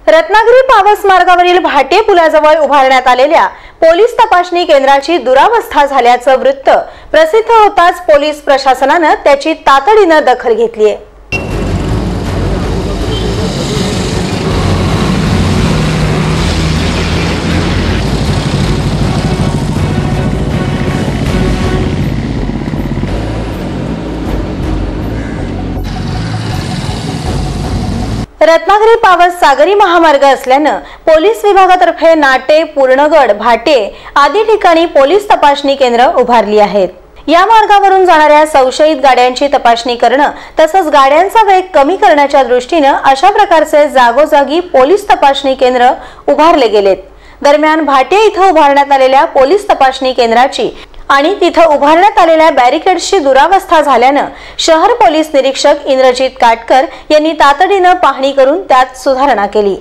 रत्नागिरी पावस मार्गावरील भाटे पुलाजवळ उभारण्यात आलेल्या पोलीस तपासणी केंद्राची दुरावस्था झाल्याचं वृत्त प्रसिद्ध होताच पोलीस प्रशासनाने त्याची तातडीने दखल घेतली आहे। रत्नागिरी पावस सागरी महामार्ग असल्याने पोलीस विभागातर्फे नाटे, पूर्णगड, भाटे आदी ठिकाणी पोलीस तपासणी केंद्र उभारली आहेत। या मार्गावरून जाणाऱ्या संशयित गाड्यांची तपासणी करणं तसंच गाड्यांचा वेग कमी करण्याच्या दृष्टीने अशा प्रकारचे जागोजागी पोलीस तपासणी केंद्र उभारले गेलेत। दरम्यान भाटे इथं उभारण्यात आलेल्या पोलीस तपासणी केंद्राची आणि तिथं उभारण्यात आलेल्या बॅरिकेड्सची दुरावस्था झाल्याने शहर पोलीस निरीक्षक इंद्रजित काटकर यांनी तातडीने पाहणी करून त्यात सुधारणा केली।